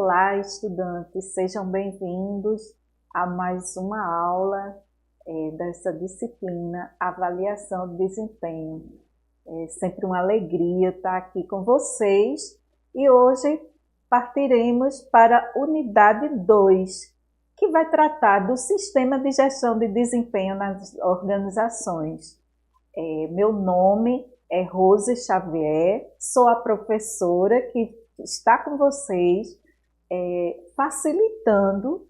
Olá, estudantes, sejam bem-vindos a mais uma aula dessa disciplina Avaliação de Desempenho. É sempre uma alegria estar aqui com vocês e hoje partiremos para a unidade 2, que vai tratar do sistema de gestão de desempenho nas organizações. Meu nome é Rose Xavier, sou a professora que está com vocês facilitando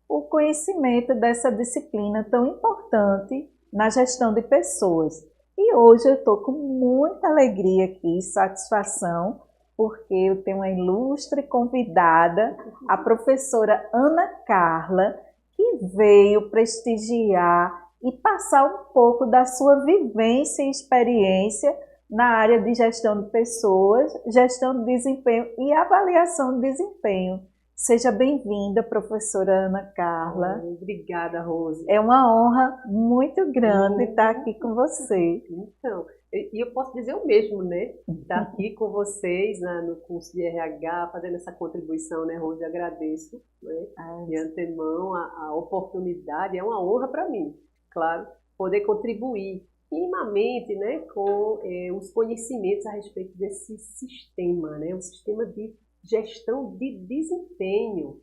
o conhecimento dessa disciplina tão importante na gestão de pessoas. E hoje eu estou com muita alegria aqui, satisfação, porque eu tenho uma ilustre convidada, a professora Ana Carla, que veio prestigiar e passar um pouco da sua vivência e experiência na área de gestão de pessoas, gestão de desempenho e avaliação de desempenho. Seja bem-vinda, professora Ana Carla. Obrigada, Rose. É uma honra muito grande estar aqui com você. Então, e eu posso dizer o mesmo, né? Estar aqui com vocês no curso de RH, fazendo essa contribuição, né, Rose? Agradeço, né, de antemão a oportunidade, é uma honra para mim, claro, poder contribuir minimamente, né, com os conhecimentos a respeito desse sistema, né, um sistema de gestão de desempenho,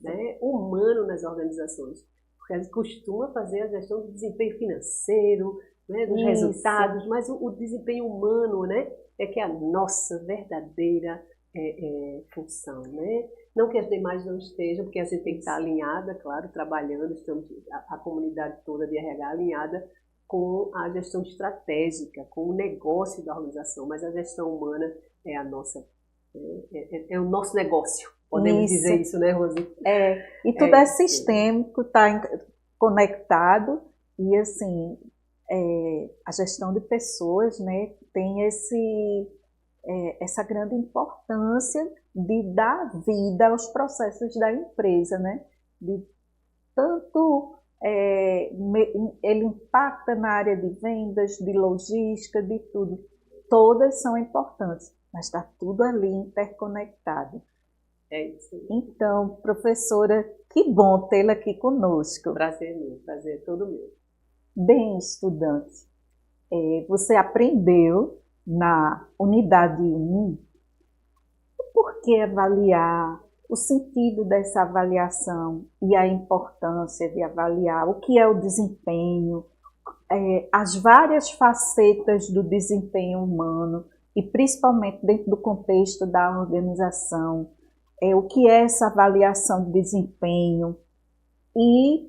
né, humano nas organizações. Porque a gente costuma fazer a gestão do desempenho financeiro, né, dos resultados, mas o desempenho humano, né, é que é a nossa verdadeira função, né? Não que as demais não estejam, porque a gente tem que estar alinhada, claro, trabalhando, estamos a comunidade toda de RH alinhada com a gestão estratégica, com o negócio da organização, mas a gestão humana é a nossa, é o nosso negócio, podemos dizer isso, né, Rose? E tudo é sistêmico, está conectado, e assim, a gestão de pessoas, né, tem essa grande importância de dar vida aos processos da empresa, né? De tanto ele impacta na área de vendas, de logística, de tudo. Todas são importantes, mas está tudo ali interconectado. É isso. Então, professora, que bom tê-la aqui conosco. Prazer meu, prazer todo meu. Bem, estudante, você aprendeu na unidade 1 o porquê avaliar, o sentido dessa avaliação e a importância de avaliar, o que é o desempenho, as várias facetas do desempenho humano e principalmente dentro do contexto da organização, o que é essa avaliação de desempenho e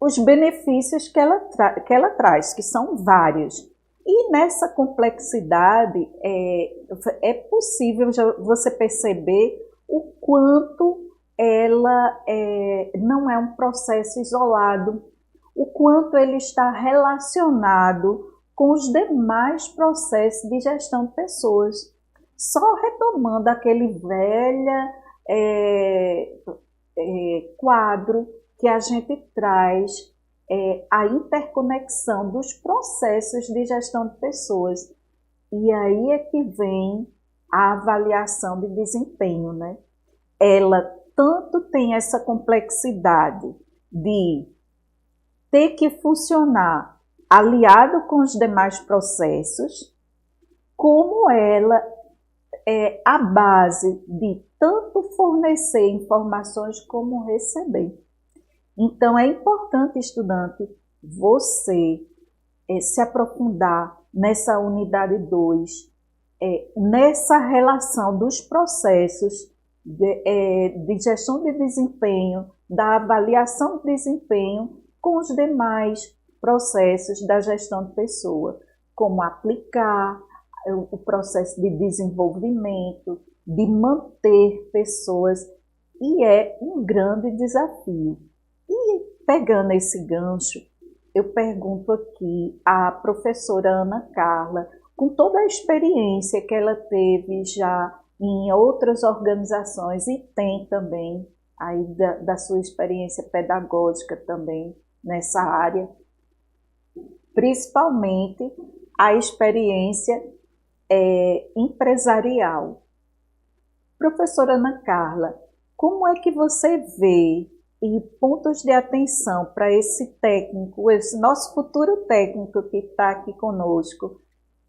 os benefícios que ela traz, que são vários. E nessa complexidade é possível você perceber o quanto ela não é um processo isolado, o quanto ele está relacionado com os demais processos de gestão de pessoas. Só retomando aquele velho quadro que a gente traz a interconexão dos processos de gestão de pessoas. E aí é que vem a avaliação de desempenho, né? Ela tanto tem essa complexidade de ter que funcionar aliado com os demais processos, como ela é a base de tanto fornecer informações como receber. Então, é importante, estudante, você se aprofundar nessa unidade 2, nessa relação dos processos de gestão de desempenho, da avaliação de desempenho com os demais processos da gestão de pessoa, como aplicar o processo de desenvolvimento, de manter pessoas, e é um grande desafio. E pegando esse gancho, eu pergunto aqui à professora Ana Carla, com toda a experiência que ela teve já em outras organizações e tem também aí da sua experiência pedagógica também nessa área, principalmente a experiência empresarial. Professora Ana Carla, como é que você vê e pontos de atenção para esse técnico, esse nosso futuro técnico que está aqui conosco,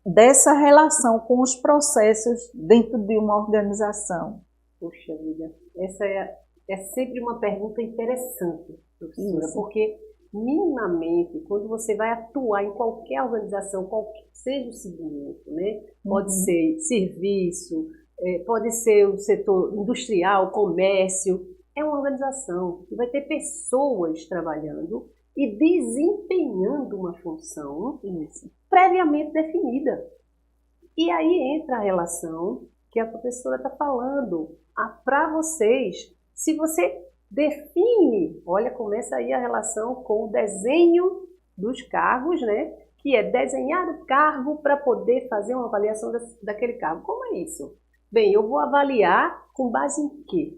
dessa relação com os processos dentro de uma organização? Puxa vida, essa é sempre uma pergunta interessante, professora, Isso. porque minimamente, quando você vai atuar em qualquer organização, qualquer seja o segmento, né? Pode ser serviço, pode ser o setor industrial, comércio, é uma organização que vai ter pessoas trabalhando e desempenhando uma função previamente definida. E aí entra a relação que a professora está falando. Para vocês, se você define, olha, começa aí a relação com o desenho dos cargos, né? Que é desenhar o cargo para poder fazer uma avaliação daquele cargo. Como é isso? Bem, eu vou avaliar com base em quê?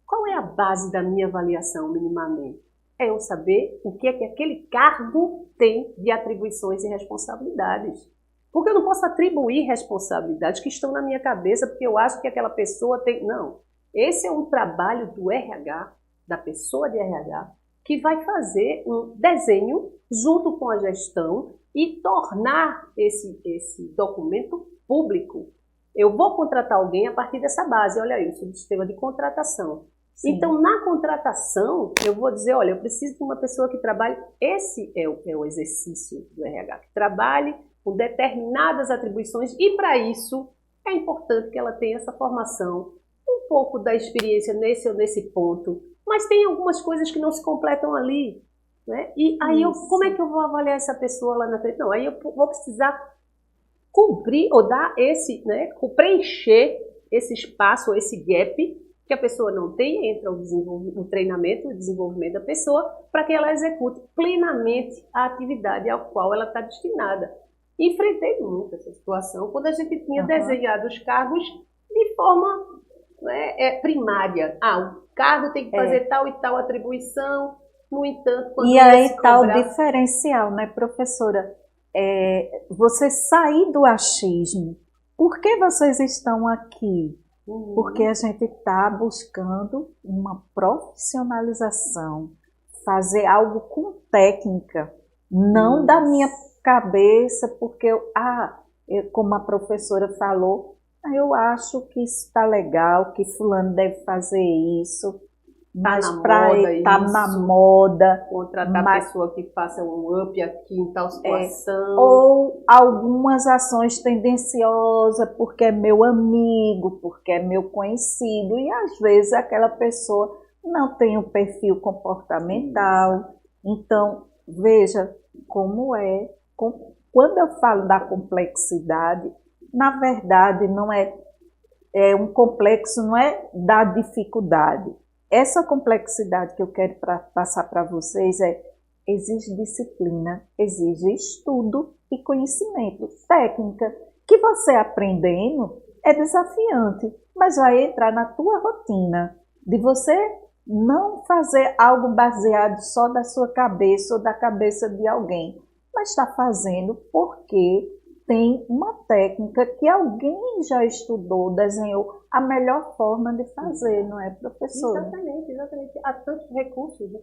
Qual é a base da minha avaliação, minimamente? É eu saber o que é que aquele cargo tem de atribuições e responsabilidades. Porque eu não posso atribuir responsabilidades que estão na minha cabeça porque eu acho que aquela pessoa tem... Não. Esse é um trabalho do RH, da pessoa de RH, que vai fazer um desenho junto com a gestão e tornar esse documento público. Eu vou contratar alguém a partir dessa base. Olha aí, o sistema de contratação. Sim. Então, na contratação, eu vou dizer, olha, eu preciso de uma pessoa que trabalhe... Esse é o exercício do RH, que trabalhe com determinadas atribuições e, para isso, é importante que ela tenha essa formação, um pouco da experiência nesse ou nesse ponto, mas tem algumas coisas que não se completam ali, né? E aí, como é que eu vou avaliar essa pessoa lá na frente? Não, aí eu vou precisar cobrir ou dar preencher esse espaço, esse gap que a pessoa não tem entre o treinamento e o desenvolvimento da pessoa para que ela execute plenamente a atividade ao qual ela está destinada. Enfrentei muito essa situação quando a gente tinha desenhado os cargos de forma primária. O cargo tem que fazer tal e tal atribuição, no entanto... Quando e aí está o diferencial, né, professora? Você sair do achismo. Por que vocês estão aqui? Porque a gente está buscando uma profissionalização, fazer algo com técnica, não da minha cabeça, porque como a professora falou, eu acho que isso está legal, que fulano deve fazer isso, mas para estar na moda, contratar pessoa que faça um up aqui em tal situação, ou algumas ações tendenciosas porque é meu amigo, porque é meu conhecido, e às vezes aquela pessoa não tem um perfil comportamental. Então, veja como quando eu falo da complexidade, na verdade não é um complexo, não é da dificuldade. Essa complexidade que eu quero passar para vocês exige disciplina, exige estudo e conhecimento, técnica, que você aprendendo é desafiante, mas vai entrar na tua rotina, de você não fazer algo baseado só da sua cabeça ou da cabeça de alguém, mas está fazendo porque tem uma técnica que alguém já estudou, desenhou a melhor forma de fazer, não é, professora? Exatamente. Há tantos recursos. Né?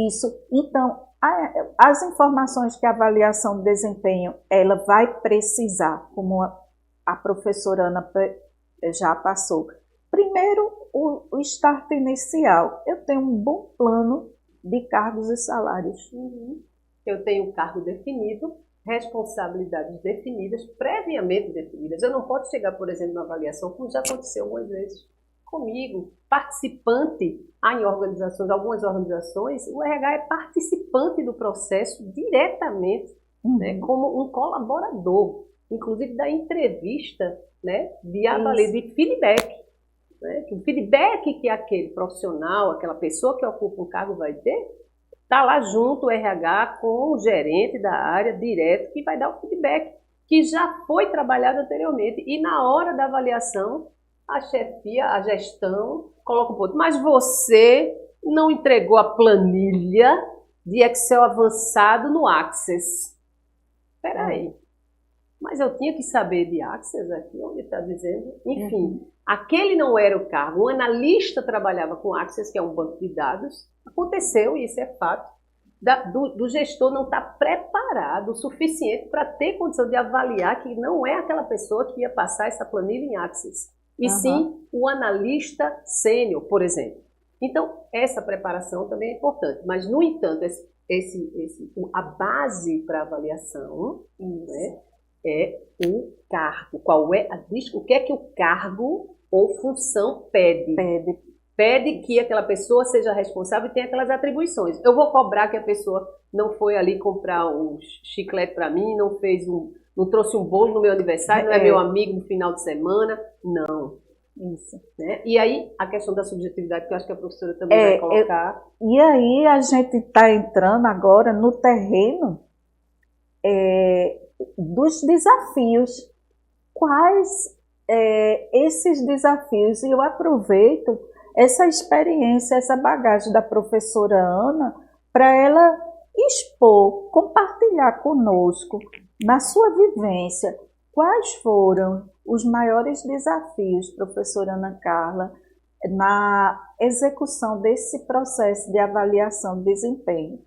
Isso. Então, as informações que a avaliação de desempenho ela vai precisar, como a professora Ana já passou. Primeiro, o start inicial. Eu tenho um bom plano de cargos e salários. Eu tenho um cargo definido, responsabilidades definidas, previamente definidas. Eu não posso chegar, por exemplo, na avaliação, como já aconteceu algumas vezes comigo, participante em algumas organizações, o RH é participante do processo diretamente, né, como um colaborador, inclusive da entrevista, né, de feedback. Né, o feedback que aquele profissional, aquela pessoa que ocupa um cargo vai ter, está lá junto o RH com o gerente da área direto que vai dar o feedback que já foi trabalhado anteriormente. E na hora da avaliação, a chefia, a gestão, coloca um ponto. Mas você não entregou a planilha de Excel avançado no Access. Espera aí. mas eu tinha que saber de Access aqui, onde está dizendo. Enfim, aquele não era o cargo. Um analista trabalhava com Access, que é um banco de dados. Aconteceu, e isso é fato, do gestor não estar preparado o suficiente para ter condição de avaliar que não é aquela pessoa que ia passar essa planilha em Access, e sim o analista sênior, por exemplo. Então, essa preparação também é importante. Mas, no entanto, a base para avaliação, né, é o cargo. O que é que o cargo ou função pede? Pede que aquela pessoa seja responsável e tenha aquelas atribuições. Eu vou cobrar que a pessoa não foi ali comprar um chiclete para mim, não trouxe um bolo no meu aniversário, não é meu amigo no final de semana. Não. Isso. Né? E aí, a questão da subjetividade, que eu acho que a professora também vai colocar. E aí, a gente está entrando agora no terreno dos desafios. Quais esses desafios? E eu aproveito essa experiência, essa bagagem da professora Ana, para ela expor, compartilhar conosco, na sua vivência, quais foram os maiores desafios, professora Ana Carla, na execução desse processo de avaliação de desempenho.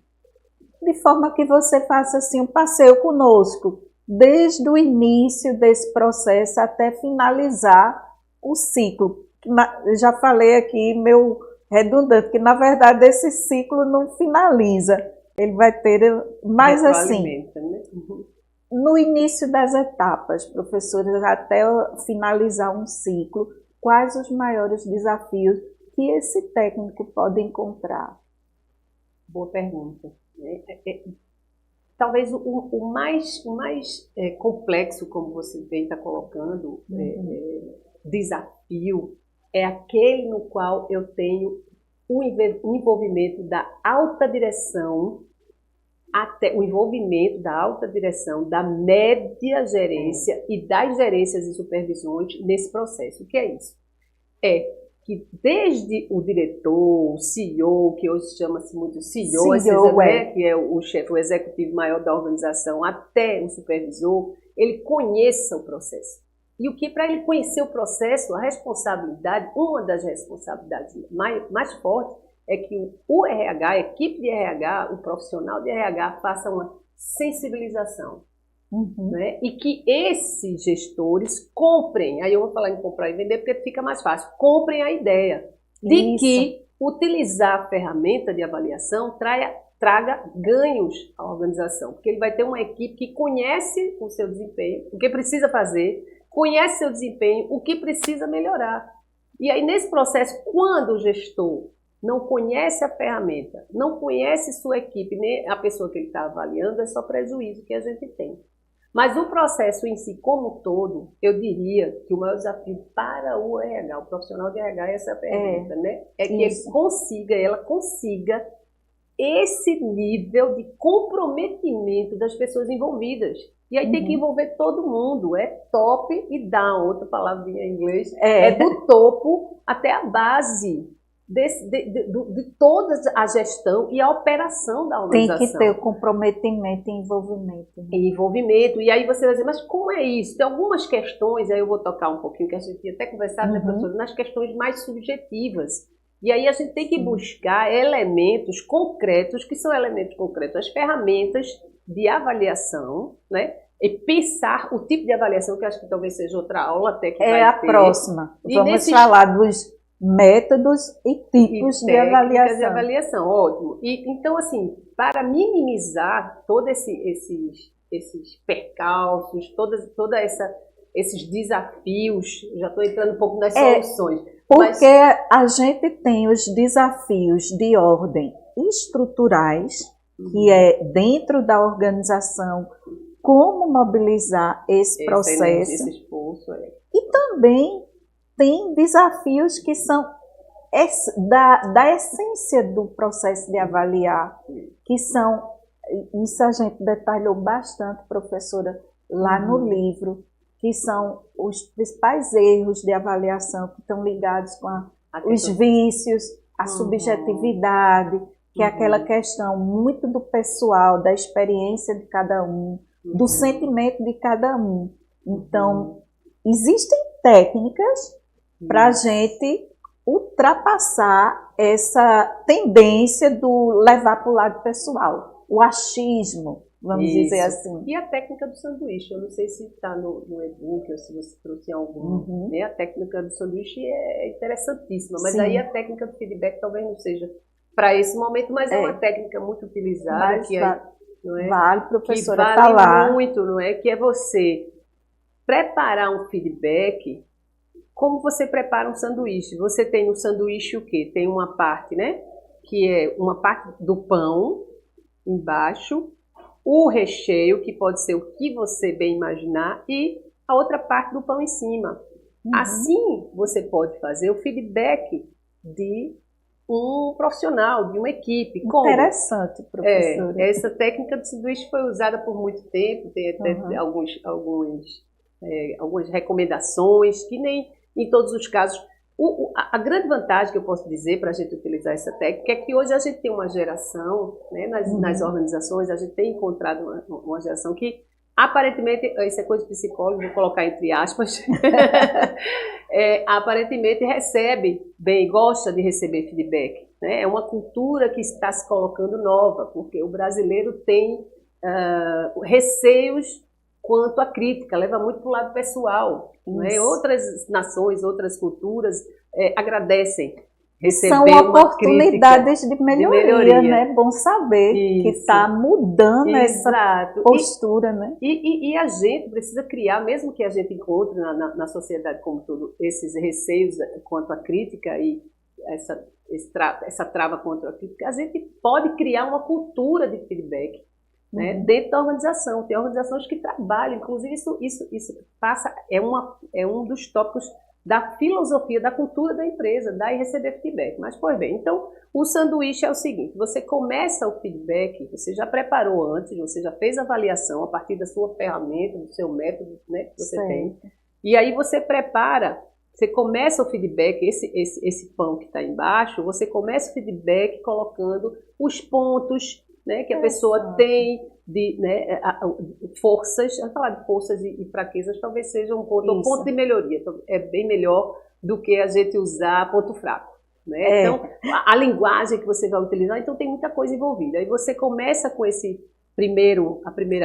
De forma que você faça assim um passeio conosco, desde o início desse processo até finalizar o ciclo. Já falei aqui, meu redundante, que na verdade esse ciclo não finaliza, ele vai ter mais assim, né? No início das etapas, professores, até finalizar um ciclo, quais os maiores desafios que esse técnico pode encontrar? Boa pergunta. Talvez o mais complexo, como você bem está colocando, desafio, é aquele no qual eu tenho o envolvimento da alta direção, da média gerência e das gerências e supervisões nesse processo. O que é isso? É que desde o diretor, o CEO, que hoje chama-se muito CEO, que é o chefe, o executivo maior da organização, até o supervisor, ele conheça o processo. E o que, para ele conhecer o processo, uma das responsabilidades mais fortes é que o RH, a equipe de RH, o profissional de RH, faça uma sensibilização. Né? E que esses gestores comprem, aí eu vou falar em comprar e vender porque fica mais fácil, comprem a ideia de que utilizar a ferramenta de avaliação traga ganhos à organização, porque ele vai ter uma equipe que conhece o seu desempenho, o que precisa fazer, conhece seu desempenho, o que precisa melhorar. E aí, nesse processo, quando o gestor não conhece a ferramenta, não conhece sua equipe, nem a pessoa que ele está avaliando, é só prejuízo que a gente tem. Mas o processo em si, como um todo, eu diria que o maior desafio para o RH, o profissional de RH, é essa pergunta, né? É que ela consiga esse nível de comprometimento das pessoas envolvidas. E aí tem que envolver todo mundo, é top e down, outra palavrinha em inglês, é do topo até a base de toda a gestão e a operação da organização. Tem que ter o comprometimento e envolvimento. Né? Envolvimento. E aí você vai dizer, mas como é isso? Tem algumas questões, aí eu vou tocar um pouquinho, que a gente tinha até conversado, né, professor, nas questões mais subjetivas. E aí a gente tem que buscar elementos concretos, que são elementos concretos, as ferramentas de avaliação, né? E pensar o tipo de avaliação, que eu acho que talvez seja outra aula até que vai ter. É a próxima. Vamos falar dos métodos e tipos de avaliação. Ótimo. E, então, assim, para minimizar todos esses percalços, esses desafios, já estou entrando um pouco nas soluções. Porque a gente tem os desafios de ordem estruturais, que é dentro da organização, como mobilizar esse processo. Esse esforço, E também tem desafios que são da essência do processo de avaliar, que são, isso a gente detalhou bastante, professora, lá no livro, que são os principais erros de avaliação que estão ligados com os vícios, a subjetividade, que é aquela questão muito do pessoal, da experiência de cada um, do sentimento de cada um. Então, existem técnicas para a gente ultrapassar essa tendência do levar para o lado pessoal, o achismo, vamos dizer assim. E a técnica do sanduíche, eu não sei se está no e-book ou se você trouxe algum, né? A técnica do sanduíche é interessantíssima, mas aí a técnica do feedback talvez não seja para esse momento, mas é uma técnica muito utilizada, mas que não é? Vale, professora, que vale falar. muito, não é? Que é você preparar um feedback como você prepara um sanduíche. Você tem no sanduíche o quê? Tem uma parte, né? Que é uma parte do pão embaixo, o recheio, que pode ser o que você bem imaginar, e a outra parte do pão em cima. Assim, você pode fazer o feedback de um profissional, de uma equipe. Interessante, professora. Essa técnica do sanduíche foi usada por muito tempo, tem até algumas recomendações, que nem em todos os casos. A grande vantagem que eu posso dizer para a gente utilizar essa técnica é que hoje a gente tem uma geração, né, nas organizações, a gente tem encontrado uma geração que aparentemente, isso é coisa de psicólogo, vou colocar entre aspas, aparentemente recebe bem, gosta de receber feedback. Né? É uma cultura que está se colocando nova, porque o brasileiro tem receios quanto à crítica, leva muito para o lado pessoal. Né? Outras nações, outras culturas agradecem receber são oportunidades de melhoria, né? Bom saber que está mudando essa postura, né? E a gente precisa criar, mesmo que a gente encontre na sociedade como todo esses receios quanto à crítica e essa trava contra a crítica, a gente pode criar uma cultura de feedback, né, dentro da organização. Tem organizações que trabalham, inclusive isso passa, é um dos tópicos da filosofia, da cultura da empresa, dar e receber feedback. Mas, pois bem, então, o sanduíche é o seguinte, você começa o feedback, você já preparou antes, você já fez a avaliação a partir da sua ferramenta, do seu método, né, que você tem, e aí você prepara, você começa o feedback, esse pão que está embaixo, você começa o feedback colocando os pontos, né, que a pessoa tem, forças, a falar de forças e fraquezas talvez seja um ponto de melhoria, então, é bem melhor do que a gente usar ponto fraco. Né? Então, a linguagem que você vai utilizar, então tem muita coisa envolvida. Aí você começa com esse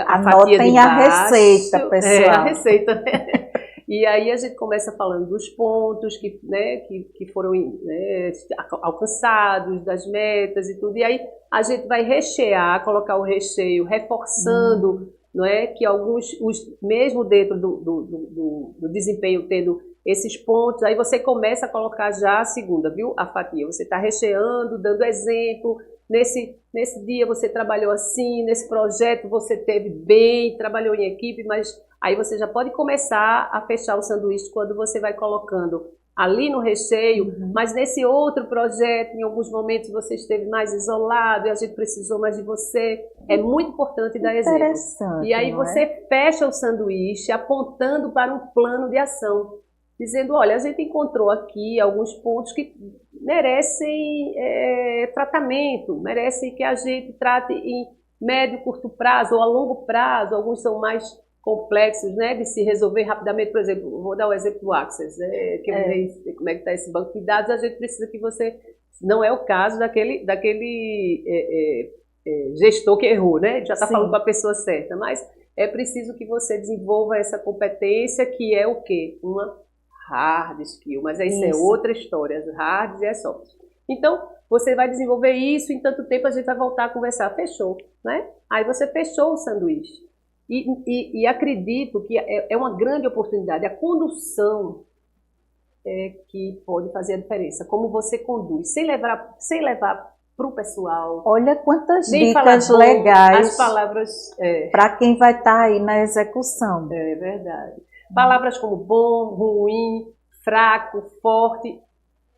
a fatia de baixo. A receita, pessoal. A receita. E aí a gente começa falando dos pontos que foram alcançados, das metas e tudo. E aí a gente vai rechear, colocar o recheio, reforçando, não é, que mesmo dentro do desempenho tendo esses pontos, aí você começa a colocar já a segunda, viu? A fatia. Você está recheando, dando exemplo. Nesse dia você trabalhou assim, nesse projeto você teve bem, trabalhou em equipe, mas aí você já pode começar a fechar o sanduíche quando você vai colocando ali no recheio, mas nesse outro projeto, em alguns momentos você esteve mais isolado e a gente precisou mais de você. É muito importante dar exemplo. E aí você fecha o sanduíche apontando para um plano de ação, dizendo, olha, a gente encontrou aqui alguns pontos que merecem tratamento, merecem que a gente trate em médio, curto prazo ou a longo prazo. Alguns são mais complexos, né, de se resolver rapidamente. Por exemplo, vou dar o exemplo do Access, que eu sei como é que está esse banco de dados, a gente precisa que você... Não é o caso daquele gestor que errou, né? Já está falando com a pessoa certa, mas é preciso que você desenvolva essa competência, que é o quê? Uma hard skill, mas isso é outra história, as hards e as soft. Então, você vai desenvolver isso, em tanto tempo a gente vai voltar a conversar. Fechou, né? Aí você fechou o sanduíche. E acredito que é uma grande oportunidade. A condução é que pode fazer a diferença. Como você conduz, sem levar para o pessoal. Olha quantas dicas legais. As palavras... para quem vai estar aí na execução. É verdade. Palavras como bom, ruim, fraco, forte.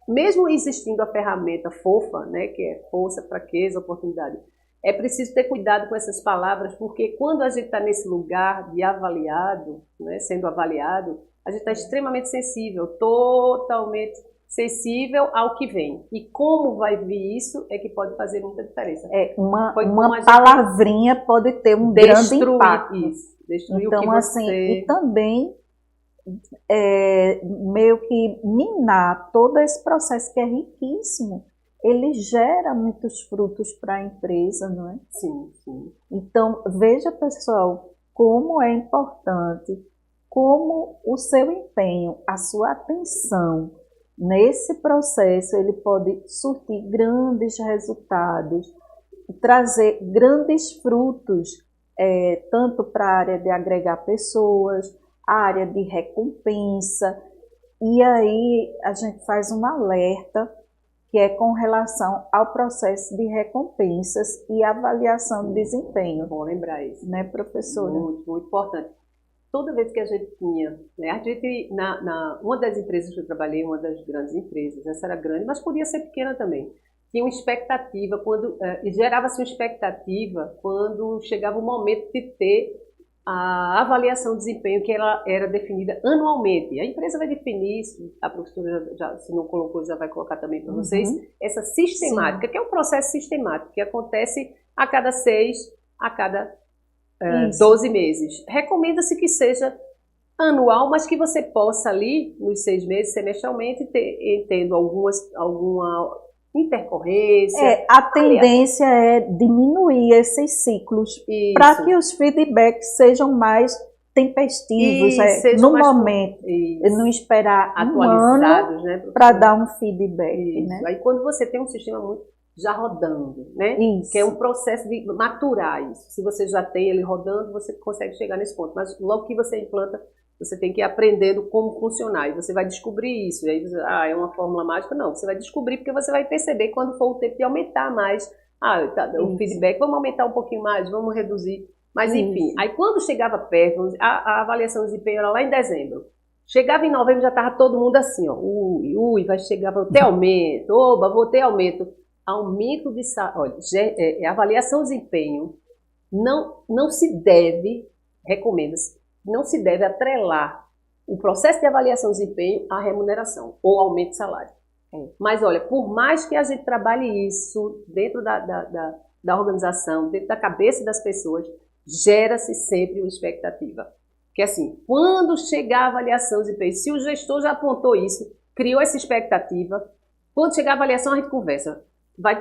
Mesmo existindo a ferramenta fofa, né, que é força, fraqueza, oportunidade, é preciso ter cuidado com essas palavras, porque quando a gente está nesse lugar de avaliado, né, sendo avaliado, a gente está extremamente sensível, totalmente sensível ao que vem. E como vai vir isso é que pode fazer muita diferença. Uma palavrinha pode ter um grande impacto. Isso, destruir então, o que assim, e também meio que minar todo esse processo que é riquíssimo. Ele gera muitos frutos para a empresa, não é? Sim, sim. Então, veja, pessoal, como é importante, como o seu empenho, a sua atenção nesse processo, ele pode surtir grandes resultados, trazer grandes frutos, tanto para a área de agregar pessoas, a área de recompensa. E aí a gente faz um alerta que é com relação ao processo de recompensas e avaliação de desempenho. Bom lembrar isso. Né, professora? Muito, muito importante. Toda vez que a gente tinha, né, a gente, uma das empresas que eu trabalhei, uma das grandes empresas, essa era grande, mas podia ser pequena também, tinha uma expectativa, e gerava-se uma expectativa quando chegava o momento de ter a avaliação de desempenho, que ela era definida anualmente. A empresa vai definir, a professora, se não colocou, já vai colocar também para vocês, essa sistemática, Sim. que é um processo sistemático, que acontece a cada 12 meses. Recomenda-se que seja anual, mas que você possa ali, nos 6 meses, semestralmente, tendo alguma intercorrência. A tendência é diminuir esses ciclos para que os feedbacks sejam mais tempestivos, no momento, não esperar atualizados, um ano para dar um feedback. Né? Aí quando você tem um sistema muito já rodando, né? Que é um processo de maturar isso. Se você já tem ele rodando, você consegue chegar nesse ponto. Mas logo que você implanta, você tem que ir aprendendo como funcionar. E você vai descobrir isso. E aí você, é uma fórmula mágica? Não, você vai descobrir porque você vai perceber quando for o tempo de aumentar mais. O feedback, vamos aumentar um pouquinho mais, vamos reduzir. Mas enfim, aí quando chegava perto, a avaliação de desempenho era lá em dezembro. Chegava em novembro, já estava todo mundo assim, ó. Vai chegar, vou ter aumento. Oba, vou ter aumento. Aumento de salário, avaliação de desempenho não se deve, recomenda-se, não se deve atrelar o processo de avaliação de desempenho à remuneração ou aumento de salário. Mas olha, por mais que a gente trabalhe isso dentro da organização, dentro da cabeça das pessoas, gera-se sempre uma expectativa. Que assim, quando chegar a avaliação de desempenho, se o gestor já apontou isso, criou essa expectativa, quando chegar a avaliação a gente conversa.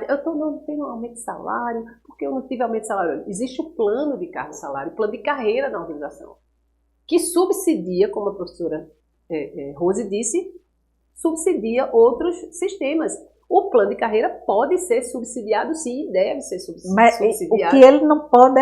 Eu não tenho aumento de salário, porque eu não tive aumento de salário. Existe o plano de cargo e salário, o plano de carreira na organização, que subsidia, como a professora Rose disse, subsidia outros sistemas. O plano de carreira pode ser subsidiado, sim, e deve ser subsidiado. Mas o que ele não pode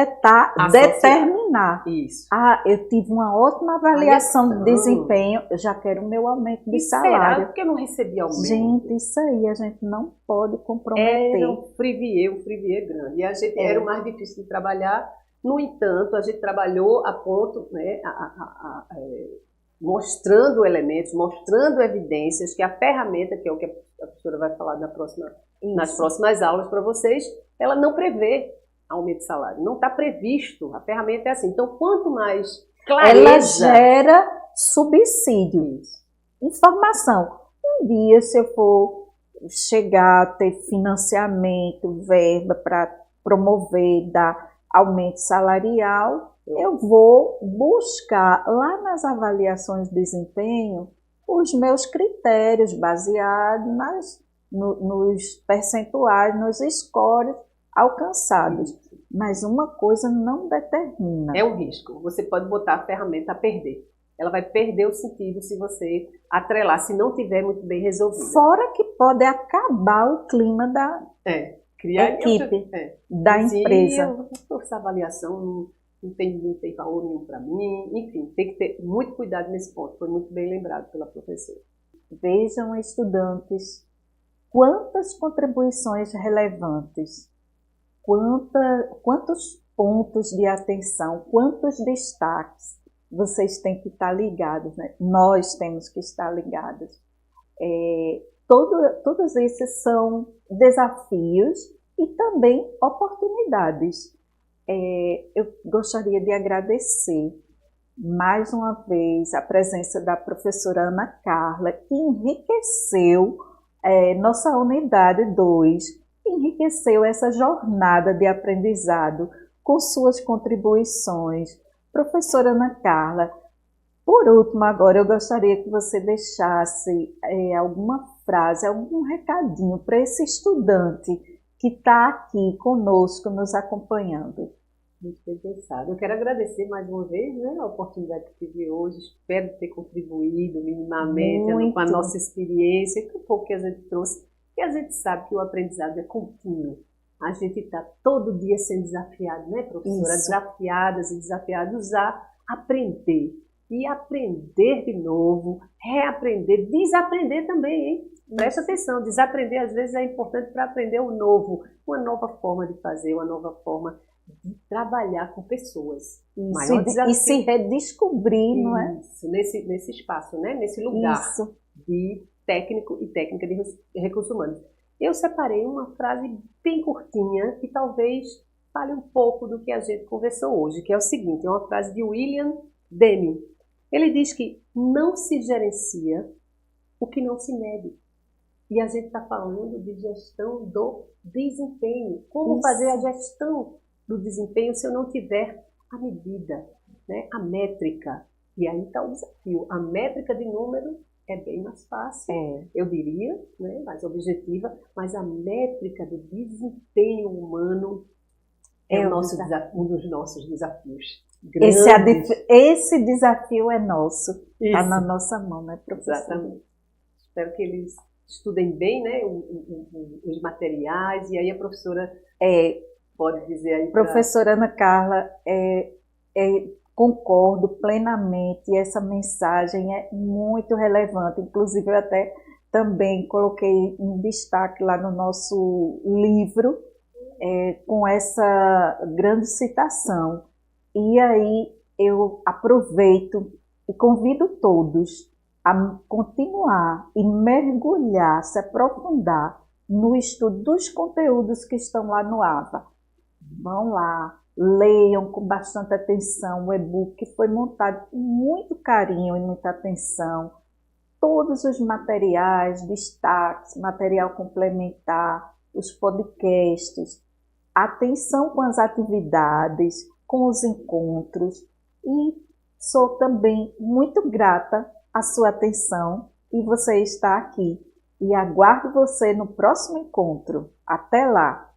determinar. Isso. Eu tive uma ótima avaliação de desempenho, eu já quero o meu aumento de salário. Será porque eu não recebi aumento? Gente, isso aí a gente não pode comprometer. Era um frivier grande. E a gente era o mais difícil de trabalhar. No entanto, a gente trabalhou a ponto, né, mostrando elementos, mostrando evidências, que a ferramenta, que é o que a professora vai falar nas próximas aulas para vocês, ela não prevê aumento de salário. Não está previsto. A ferramenta é assim. Então, quanto mais clareza... Ela gera subsídios. Informação. Um dia, se eu for chegar a ter financiamento, verba para promover, dar aumento salarial, eu vou buscar lá nas avaliações de desempenho os meus critérios baseados nos percentuais, nos scores alcançados. Mas uma coisa não determina. É um risco. Você pode botar a ferramenta a perder. Ela vai perder o sentido se você atrelar, se não tiver muito bem resolvido. Fora que pode acabar o clima da equipe, da empresa. Essa avaliação não tem valor nenhum para mim. Enfim, tem que ter muito cuidado nesse ponto. Foi muito bem lembrado pela professora. Vejam, estudantes, quantas contribuições relevantes, quantos pontos de atenção, quantos destaques vocês têm que estar ligados, né? Nós temos que estar ligados. Todos esses são desafios e também oportunidades. Eu gostaria de agradecer mais uma vez a presença da professora Ana Carla, que enriqueceu nossa unidade 2, enriqueceu essa jornada de aprendizado com suas contribuições. Professora Ana Carla, por último, agora eu gostaria que você deixasse alguma frase, algum recadinho para esse estudante que está aqui conosco, nos acompanhando. Muito bem pensado. Eu quero agradecer mais uma vez, né, a oportunidade que tive hoje. Espero ter contribuído minimamente com a nossa experiência, com o pouco que a gente trouxe. E a gente sabe que o aprendizado é contínuo. A gente está todo dia sendo desafiado, né, professora? Isso. Desafiadas e desafiados a aprender. E aprender de novo, reaprender, desaprender também, hein? Presta atenção, desaprender às vezes é importante para aprender o novo, uma nova forma de fazer, uma nova forma de trabalhar com pessoas. E se redescobrir, não é? Isso, nesse espaço, né? Nesse lugar de técnico e técnica de recursos humanos. Eu separei uma frase bem curtinha que talvez fale um pouco do que a gente conversou hoje, que é o seguinte, é uma frase de William Deming. Ele diz que não se gerencia o que não se mede. E a gente está falando de gestão do desempenho. Como fazer a gestão do desempenho se eu não tiver a medida, né? A métrica. E aí está o desafio. A métrica de número é bem mais fácil, eu diria, né? Mais objetiva, mas a métrica do desempenho humano é um dos nossos desafios. Esse desafio é nosso, está na nossa mão, né, professora? Exatamente. Espero que eles estudem bem, né, os materiais, e aí a professora pode dizer aí. Professora Ana Carla, concordo plenamente, essa mensagem é muito relevante, inclusive eu até também coloquei em destaque lá no nosso livro, com essa grande citação. E aí eu aproveito e convido todos a continuar e mergulhar, se aprofundar no estudo dos conteúdos que estão lá no AVA. Vão lá, leiam com bastante atenção o e-book que foi montado com muito carinho e muita atenção. Todos os materiais, destaques, material complementar, os podcasts, atenção com as atividades, com os encontros, e sou também muito grata à sua atenção e você está aqui. E aguardo você no próximo encontro. Até lá!